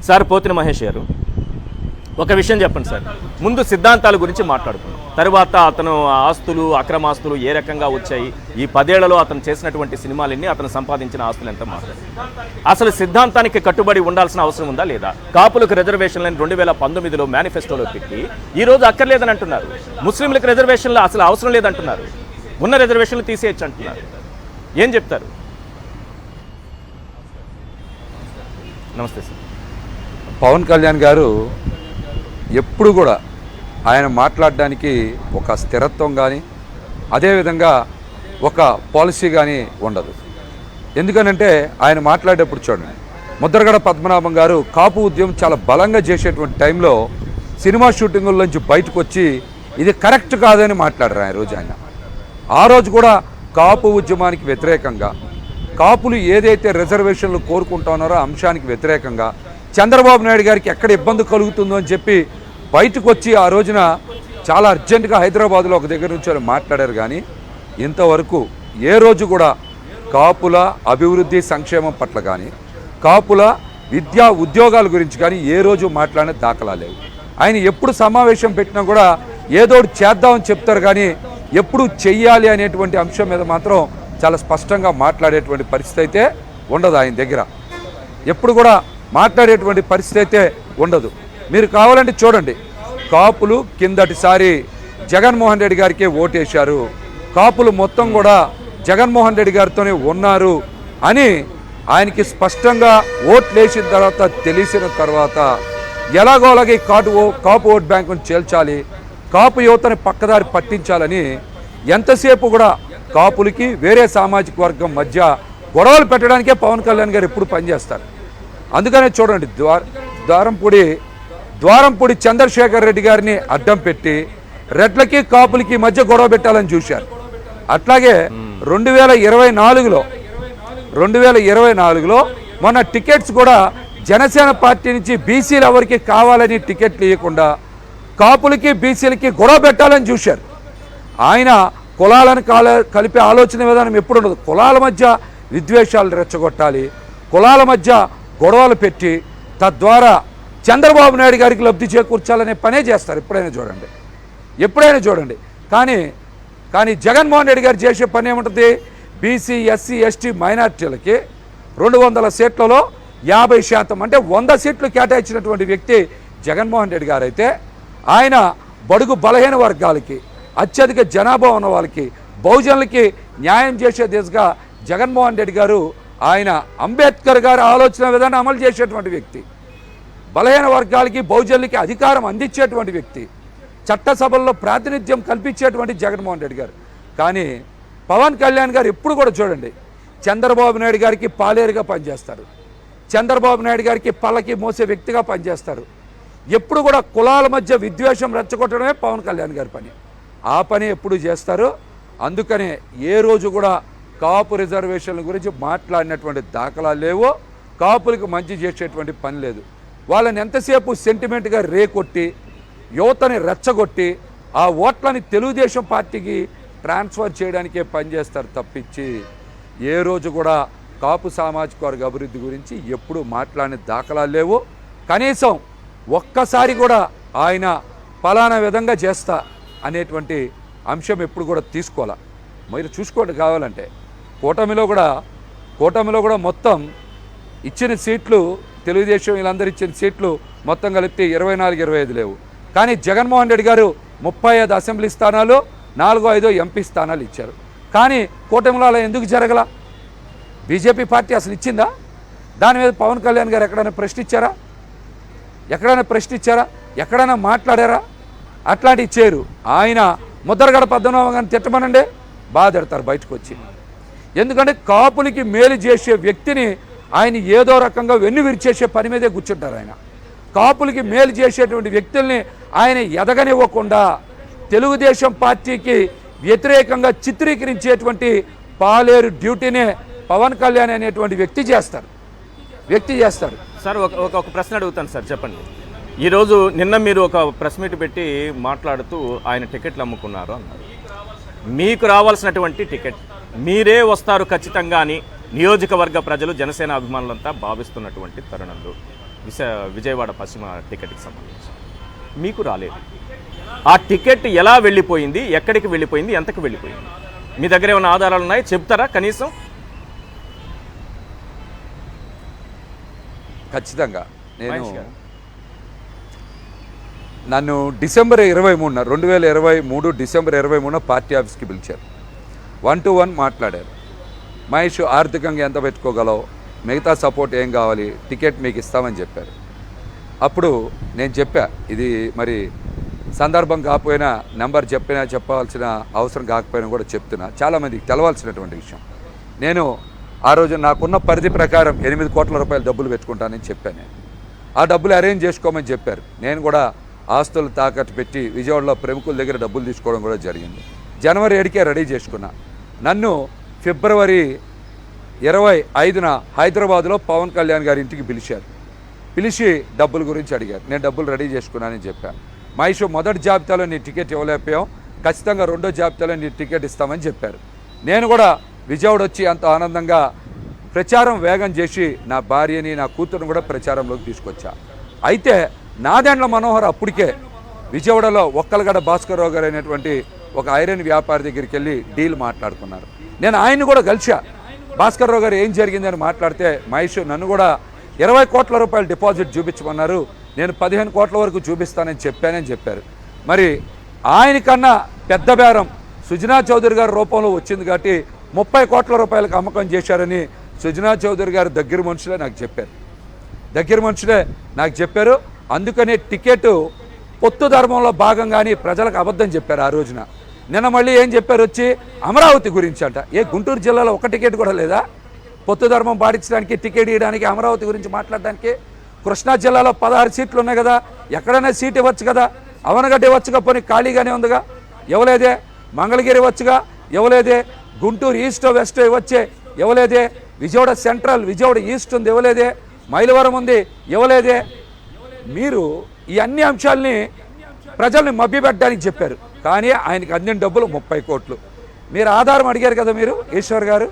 Sir Pothina Mahesh గారు, ఒక విషయం చెప్పండి సార్. ముందు సిద్ధాంతాల గురించి మాట్లాడుకున్నాం, తర్వాత అతను ఆస్తులు అక్రమాస్తులు ఏ రకంగా వచ్చాయి, ఈ 10 ఏళ్లలో అతను చేసినటువంటి సినిమాలన్నీ, అతను సంపాదించిన ఆస్తులు ఎంత మాట్లాడు. అసలు సిద్ధాంతానికి కట్టుబడి ఉండాల్సిన అవసరం ఉందా లేదా? కాపులకు రిజర్వేషన్లను 2019లో మేనిఫెస్టోలో పెట్టి ఈరోజు అక్కర్లేదని అంటున్నారు. ముస్లింలకు రిజర్వేషన్లు అసలు అవసరం లేదంటున్నారు. ఉన్న రిజర్వేషన్లు తీసేయచ్చు అంటున్నారు. ఏం చెప్తారు? నమస్తే సార్. పవన్ కళ్యాణ్ గారు ఎప్పుడు కూడా ఆయన మాట్లాడడానికి ఒక స్థిరత్వం కానీ అదేవిధంగా ఒక పాలసీ కానీ ఉండదు. ఎందుకనంటే ఆయన మాట్లాడేటప్పుడు చూడండి, ముద్రగడ పద్మనాభం గారు కాపు ఉద్యమం చాలా బలంగా చేసేటువంటి టైంలో సినిమా షూటింగుల నుంచి బయటకు వచ్చి ఇది కరెక్ట్ కాదని మాట్లాడారు. ఆ రోజు కూడా కాపు ఉద్యమానికి వ్యతిరేకంగా, కాపులు ఏదైతే రిజర్వేషన్లు కోరుకుంటున్నారో అంశానికి వ్యతిరేకంగా చంద్రబాబు నాయుడు గారికి ఎక్కడ ఇబ్బంది కలుగుతుందో అని చెప్పి బయటకు వచ్చి ఆ రోజున చాలా అర్జెంటుగా హైదరాబాద్లో ఒక దగ్గర నుంచి మాట్లాడారు. కానీ ఇంతవరకు ఏ రోజు కూడా కాపుల అభివృద్ధి సంక్షేమం పట్ల కానీ కాపుల విద్యా ఉద్యోగాల గురించి కానీ ఏ రోజు మాట్లాడిన దాఖలా లేవు. ఆయన ఎప్పుడు సమావేశం పెట్టినా కూడా ఏదో చేద్దామని చెప్తారు, కానీ ఎప్పుడు చెయ్యాలి అనేటువంటి అంశం మీద మాత్రం చాలా స్పష్టంగా మాట్లాడేటువంటి పరిస్థితి అయితే ఉండదు. ఆయన దగ్గర ఎప్పుడు కూడా మాట్లాడేటువంటి పరిస్థితి అయితే ఉండదు. మీరు కావాలంటే చూడండి, కాపులు కిందటిసారి జగన్మోహన్ రెడ్డి గారికే ఓటేశారు, కాపులు మొత్తం కూడా జగన్మోహన్ రెడ్డి గారితోనే ఉన్నారు అని ఆయనకి స్పష్టంగా ఓట్లేసిన తర్వాత తెలిసిన తర్వాత ఎలాగోలాగే కాపు ఓట్ బ్యాంకును చేల్చాలి, కాపు యువతని పక్కదారి పట్టించాలని ఎంతసేపు కూడా కాపులకి వేరే సామాజిక వర్గం మధ్య గొడవలు పెట్టడానికే పవన్ కళ్యాణ్ గారు ఎప్పుడు పనిచేస్తారు. అందుకనే చూడండి, ద్వారంపూడి చంద్రశేఖర్ రెడ్డి గారిని అడ్డం పెట్టి రెడ్లకి కాపులకి మధ్య గొడవ పెట్టాలని చూశారు. అట్లాగే 2024లో మొన్న టికెట్స్ కూడా జనసేన పార్టీ నుంచి బీసీలు ఎవరికి కావాలని టికెట్లు ఇవ్వకుండా కాపులకి బీసీలకి గొడవ పెట్టాలని చూశారు. ఆయన కులాలను కలిపే ఆలోచన విధానం ఎప్పుడు ఉండదు. కులాల మధ్య విద్వేషాలు రెచ్చగొట్టాలి, కులాల మధ్య గొడవలు పెట్టి తద్వారా చంద్రబాబు నాయుడు గారికి లబ్ధి చేకూర్చాలనే పనే చేస్తారు ఎప్పుడైనా చూడండి. కానీ జగన్మోహన్ రెడ్డి గారు చేసే పని ఏముంటుంది? బీసీ ఎస్సీ ఎస్టీ మైనార్టీలకి 200 సీట్లలో 50% అంటే 100 సీట్లు కేటాయించినటువంటి వ్యక్తి జగన్మోహన్ రెడ్డి గారు అయితే, ఆయన బడుగు బలహీన వర్గాలకి, అత్యధిక జనాభా ఉన్న వాళ్ళకి, బహుజనులకి న్యాయం చేసే దిశగా జగన్మోహన్ రెడ్డి గారు ఆయన అంబేద్కర్ గారి ఆలోచన విధానం అమలు చేసేటువంటి వ్యక్తి, బలహీన వర్గాలకి బహుజనులకి అధికారం అందించేటువంటి వ్యక్తి, చట్టసభల్లో ప్రాతినిధ్యం కల్పించేటువంటి జగన్మోహన్ రెడ్డి గారు. కానీ పవన్ కళ్యాణ్ గారు ఎప్పుడు కూడా చూడండి, చంద్రబాబు నాయుడు గారికి పాలేరుగా పనిచేస్తారు, చంద్రబాబు నాయుడు గారికి పల్లకి మోసే వ్యక్తిగా పనిచేస్తారు. ఎప్పుడు కూడా కులాల మధ్య విద్వేషం రెచ్చగొట్టడమే పవన్ కళ్యాణ్ గారి పని. ఆ పని ఎప్పుడు చేస్తారు. అందుకనే ఏ రోజు కూడా కాపు రిజర్వేషన్ల గురించి మాట్లాడినటువంటి దాఖలాలు లేవు, కాపులకు మంచి చేసేటువంటి పని లేదు. వాళ్ళని ఎంతసేపు సెంటిమెంట్గా రేకొట్టి యువతని రెచ్చగొట్టి ఆ ఓట్లని తెలుగుదేశం పార్టీకి ట్రాన్స్ఫర్ చేయడానికే పనిచేస్తారు తప్పించి ఏ రోజు కూడా కాపు సామాజిక వర్గ అభివృద్ధి గురించి ఎప్పుడు మాట్లాడిన దాఖలాలు లేవు. కనీసం ఒక్కసారి కూడా ఆయన ఫలానా విధంగా చేస్తా అనేటువంటి అంశం ఎప్పుడు కూడా తీసుకోవాలా. మీరు చూసుకోండి, కావాలంటే కూటమిలో కూడా మొత్తం ఇచ్చిన సీట్లు, తెలుగుదేశం వీళ్ళందరూ ఇచ్చిన సీట్లు మొత్తం కలిపితే 24-25 లేవు. కానీ జగన్మోహన్ రెడ్డి గారు 35 అసెంబ్లీ స్థానాలు, 4-5 ఎంపీ స్థానాలు ఇచ్చారు. కానీ కూటమిలో అలా ఎందుకు జరగల? బీజేపీ పార్టీ అసలు ఇచ్చిందా? దాని మీద పవన్ కళ్యాణ్ గారు ఎక్కడైనా ప్రశ్నించారా? ఎక్కడైనా మాట్లాడారా? అట్లాంటివి చేయరు. ఆయన ముద్రగడ పద్మనాభం గారిని తిట్టమనండి, బాధ పెడతారు బయటకు వచ్చి. ఎందుకంటే కాపులకి మేలు చేసే వ్యక్తిని ఆయన ఏదో రకంగా వెన్ను విరిచేసే పని మీదే కూర్చుంటారు. ఆయన కాపులకి మేలు చేసేటువంటి వ్యక్తుల్ని ఆయన ఎదగనివ్వకుండా తెలుగుదేశం పార్టీకి వ్యతిరేకంగా చిత్రీకరించేటువంటి పాలేరు డ్యూటీనే పవన్ కళ్యాణ్ అనేటువంటి వ్యక్తి చేస్తారు. సార్ ఒక ప్రశ్న అడుగుతాను సార్, చెప్పండి. ఈరోజు నిన్న మీరు ఒక ప్రెస్ మీట్ పెట్టి మాట్లాడుతూ ఆయన టికెట్లు అమ్ముకున్నారు అన్నారు. మీకు రావాల్సినటువంటి టికెట్ మీరే వస్తారు ఖచ్చితంగా అని నియోజకవర్గ ప్రజలు, జనసేన అభిమానులంతా భావిస్తున్నటువంటి తరుణంలో విజయవాడ పశ్చిమ టికెట్కి సంబంధించి మీకు రాలేదు. ఆ టికెట్ ఎలా వెళ్ళిపోయింది, ఎక్కడికి వెళ్ళిపోయింది, ఎంతకు వెళ్ళిపోయింది? మీ దగ్గర ఏమైనా ఆధారాలు ఉన్నాయి, చెప్తారా కనీసం? ఖచ్చితంగా. నన్ను డిసెంబర్ 23 2023 డిసెంబర్ 23 పార్టీ ఆఫీస్కి పిలిచారు. 1-to-1 మాట్లాడారు. మహేష్, ఆర్థికంగా ఎంత పెట్టుకోగలవు, మిగతా సపోర్ట్ ఏం కావాలి, టికెట్ మీకు ఇస్తామని చెప్పారు. అప్పుడు నేను చెప్పా, ఇది మరి సందర్భం కాకపోయినా, నెంబర్ చెప్పాల్సిన అవసరం కాకపోయినా కూడా చెప్తున్నా, చాలామందికి తెలవాల్సినటువంటి విషయం. నేను ఆ రోజు నాకున్న పరిధి ప్రకారం 8 కోట్ల రూపాయలు డబ్బులు పెట్టుకుంటానని చెప్పాను. ఆ డబ్బులు అరేంజ్ చేసుకోమని చెప్పారు. నేను కూడా ఆస్తులు తాకట్టు పెట్టి విజయవాడలో ప్రముఖుల దగ్గర డబ్బులు తీసుకోవడం కూడా జరిగింది. జనవరి 7కే రెడీ చేసుకున్నా. నన్ను ఫిబ్రవరి 25న హైదరాబాద్లో పవన్ కళ్యాణ్ గారి ఇంటికి పిలిచి డబ్బుల గురించి అడిగారు. నేను డబ్బులు రెడీ చేసుకున్నానని చెప్పాను. మహేష్, మొదటి జాబితాలో నీ టికెట్ ఇవ్వలేకపోయాం, ఖచ్చితంగా రెండో జాబితాలో నీ టికెట్ ఇస్తామని చెప్పారు. నేను కూడా విజయవాడ వచ్చి అంత ఆనందంగా ప్రచారం వేగం చేసి నా భార్యని, నా కూతురుని కూడా ప్రచారంలోకి తీసుకొచ్చా. అయితే నాదెండ్ల మనోహర్ అప్పటికే విజయవాడలో ఒక్కలగడ భాస్కర్రావు గారు అయినటువంటి ఒక ఐరన్ వ్యాపారి దగ్గరికి వెళ్ళి డీల్ మాట్లాడుకున్నారు. నేను ఆయన్ని కూడా కలిసా. భాస్కర్రావు గారు ఏం జరిగిందని మాట్లాడితే, మహేష్, నన్ను కూడా 20 కోట్ల రూపాయలు డిపాజిట్ చూపించమన్నారు, నేను 15 కోట్ల వరకు చూపిస్తానని చెప్పారు. మరి ఆయనకన్నా పెద్ద బేరం సుజనా చౌదరి గారి రూపంలో వచ్చింది కాబట్టి 30 కోట్ల రూపాయలకు అమ్మకం చేశారని సుజనా చౌదరి గారు దగ్గర మనుషులే నాకు చెప్పారు. అందుకనే టికెట్ పొత్తు ధర్మంలో భాగంగానే ప్రజలకు అబద్ధం చెప్పారు ఆ రోజున. నిన్న మళ్ళీ ఏం చెప్పారు వచ్చి, అమరావతి గురించి అంట. గుంటూరు జిల్లాలో ఒక టికెట్ కూడా లేదా పొత్తు ధర్మం పాటించడానికి, టికెట్ ఇవ్వడానికి, అమరావతి గురించి మాట్లాడడానికి? కృష్ణా జిల్లాలో 16 సీట్లు ఉన్నాయి కదా, ఎక్కడైనా సీట్ ఇవ్వచ్చు కదా. అవనగడ్డ ఇవ్వచ్చుగా, పోనీ ఖాళీగానే ఉందిగా, ఇవ్వలేదే. మంగళగిరి ఇవ్వచ్చుగా, ఇవ్వలేదే. గుంటూరు ఈస్ట్ వెస్ట్ ఇవ్వచ్చే, ఇవ్వలేదే. విజయవాడ సెంట్రల్, విజయవాడ ఈస్ట్ ఉంది, ఇవ్వలేదే. మైలవరం ఉంది, ఇవ్వలేదే. మీరు ఈ అన్ని అంశాలని ప్రజల్ని మభ్యపెట్టడానికి చెప్పారు. కానీ ఆయనకి అందిన డబ్బులు 30 కోట్లు. మీరు ఆధారం అడిగారు కదా మీరు, ఈశ్వర్ గారు.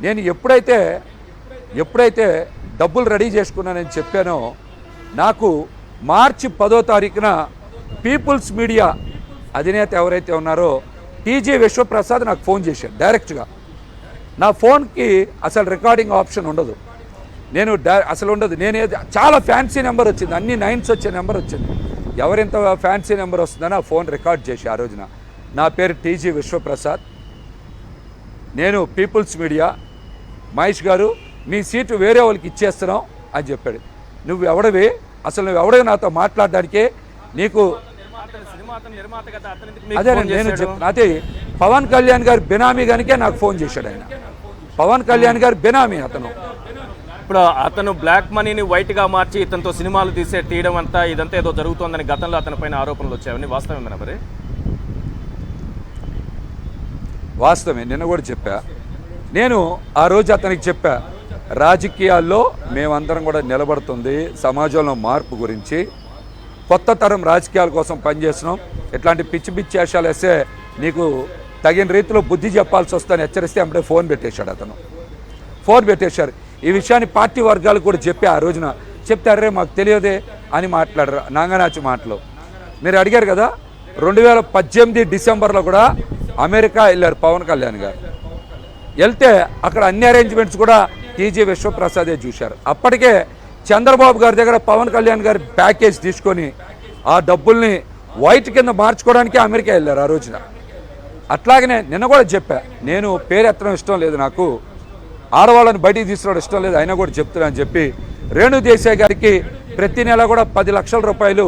నేను ఎప్పుడైతే డబ్బులు రెడీ చేసుకున్నానని చెప్పానో, నాకు మార్చి 10వ తారీఖున పీపుల్స్ మీడియా అధినేత ఎవరైతే ఉన్నారో టీజీ విశ్వప్రసాద్ నాకు ఫోన్ చేశాడు డైరెక్ట్గా. నా ఫోన్కి అసలు రికార్డింగ్ ఆప్షన్ ఉండదు, అసలు ఉండదు. చాలా ఫ్యాన్సీ నెంబర్ వచ్చింది, అన్ని 9s వచ్చే నెంబర్ వచ్చింది. ఎవరింత ఫ్యాన్సీ నెంబర్ వస్తుందని ఆ ఫోన్ రికార్డ్ చేసి ఆ రోజున, నా పేరు టీజీ విశ్వప్రసాద్, నేను పీపుల్స్ మీడియా, మహేష్ గారు మీ సీటు వేరే వాళ్ళకి ఇచ్చేస్తున్నాం అని చెప్పాడు. నువ్వు ఎవడవి నాతో మాట్లాడడానికే? నీకు అదే నేను చెప్తున్నా. అదే పవన్ కళ్యాణ్ గారు బినామీ కనుకే నాకు ఫోన్ చేశాడు ఆయన. పవన్ కళ్యాణ్ గారు బినామీ అతను. ఇప్పుడు అతను బ్లాక్ మనీని వైట్గా మార్చి ఇతనితో సినిమాలు తీయడం ఇదంతా ఏదో జరుగుతోందని గతంలో అతని పైన ఆరోపణలు వచ్చాయని వాస్తవమేనా మరి? వాస్తవమే. నిన్న కూడా చెప్పా. నేను ఆ రోజు అతనికి చెప్పా, రాజకీయాల్లో మేమందరం కూడా నిలబడుతుంది సమాజంలో మార్పు గురించి, కొత్త తరం రాజకీయాల కోసం పనిచేస్తున్నాం. ఇట్లాంటి పిచ్చి వేషాలు వేస్తే నీకు తగిన రీతిలో బుద్ధి చెప్పాల్సి వస్తుందని హెచ్చరిస్తే అప్పుడే ఫోన్ పెట్టేశారు. ఈ విషయాన్ని పార్టీ వర్గాలకు కూడా చెప్పి ఆ రోజున చెప్తారే, మాకు తెలియదే అని మాట్లాడరు, నాంగనాచి మాటలు. మీరు అడిగారు కదా, 2018 డిసెంబర్లో కూడా అమెరికా వెళ్ళారు పవన్ కళ్యాణ్ గారు. వెళ్తే అక్కడ అన్ని అరేంజ్మెంట్స్ కూడా టీజీ విశ్వప్రసాదే చూశారు. అప్పటికే చంద్రబాబు గారి దగ్గర పవన్ కళ్యాణ్ గారి ప్యాకేజ్ తీసుకొని ఆ డబ్బుల్ని వైట్ కింద మార్చుకోవడానికి అమెరికా వెళ్ళారు ఆ రోజున. అట్లాగనే నిన్న కూడా చెప్పా, నేను పేరు ఎత్తడం ఇష్టం లేదు, నాకు ఆడవాళ్ళని బయటికి తీసుకురావడం ఇష్టం లేదు, అయినా కూడా చెప్తున్నా అని చెప్పి రేణు దేశాయ్ గారికి ప్రతి నెల కూడా 10 లక్షల రూపాయలు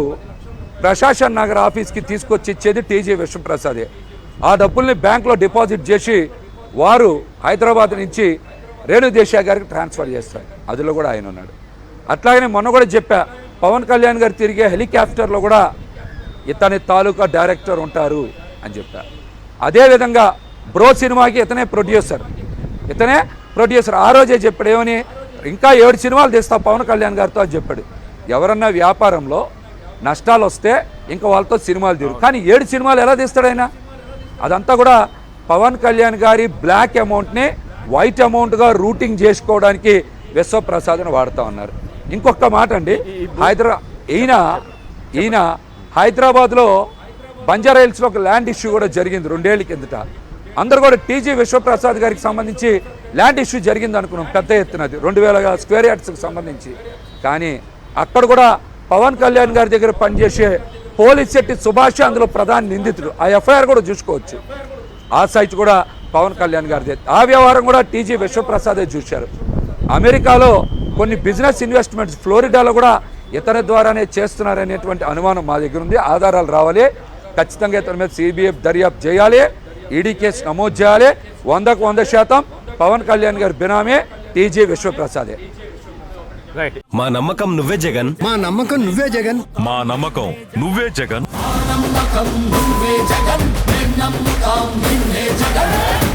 ప్రశాసన్ నగర్ ఆఫీస్కి తీసుకొచ్చి ఇచ్చేది టీజీ విశ్వప్రసాదే. ఆ డబ్బుల్ని బ్యాంకులో డిపాజిట్ చేసి వారు హైదరాబాద్ నుంచి రేణు దేశాయ్ గారికి ట్రాన్స్ఫర్ చేస్తారు. అందులో కూడా ఆయన ఉన్నాడు. అట్లాగనే మొన్న కూడా చెప్పా, పవన్ కళ్యాణ్ గారు తిరిగే హెలికాప్టర్లో కూడా ఇతని తాలూకా డైరెక్టర్ ఉంటారు అని చెప్పా. అదేవిధంగా బ్రో సినిమాకి ఇతనే ప్రొడ్యూసర్. ఆ రోజే చెప్పాడు, ఏమని, ఇంకా 7 సినిమాలు తీస్తా పవన్ కళ్యాణ్ గారితో అని చెప్పాడు. ఎవరన్నా వ్యాపారంలో నష్టాలు వస్తే ఇంకా వాళ్ళతో సినిమాలు తీరు, కానీ 7 సినిమాలు ఎలా తీస్తాడైనా? అదంతా కూడా పవన్ కళ్యాణ్ గారి బ్లాక్ అమౌంట్ని వైట్ అమౌంట్గా రూటింగ్ చేసుకోవడానికి విశ్వప్రసాద్ని వాడుతూ ఉన్నారు. ఇంకొక మాట అండి, ఈయన హైదరాబాద్లో బంజారా హిల్స్లో ఒక ల్యాండ్ ఇష్యూ కూడా జరిగింది 2 ఏళ్ల కిందట. అందరూ కూడా టీజీ విశ్వప్రసాద్ గారికి సంబంధించి ల్యాండ్ ఇష్యూ జరిగింది అనుకున్నాం పెద్ద ఎత్తునది 2000 స్క్వేర్ యార్డ్స్కి సంబంధించి. కానీ అక్కడ కూడా పవన్ కళ్యాణ్ గారి దగ్గర పనిచేసే పోలీస్ శెట్టి సుభాష్ అందులో ప్రధాన నిందితుడు. ఆ ఎఫ్ఐఆర్ కూడా చూసుకోవచ్చు. ఆ సైట్ కూడా పవన్ కళ్యాణ్ గారిదే. ఆ వ్యవహారం కూడా టీజీ విశ్వప్రసాదే చూశారు. అమెరికాలో కొన్ని బిజినెస్ ఇన్వెస్ట్మెంట్స్ ఫ్లోరిడాలో కూడా ఇతని ద్వారానే చేస్తున్నారనేటువంటి అనుమానం మా దగ్గర ఉంది. ఆధారాలు రావాలి, ఖచ్చితంగా ఇతని మీద సిబిఐ దర్యాప్తు చేయాలి, ఈడీ కేసు నమోదు చేయాలి. 100కు 100% పవన్ కళ్యాణ్ గారి బినామే టీజీ విశ్వప్రసాదే. రైట్. మా నమ్మకం నువ్వే జగన్, మా నమ్మకం నువ్వే జగన్, మా నమ్మకం నువ్వే జగన్. నమ్మకం నువ్వే జగన్, నమ్మకం నిన్నే జగన్.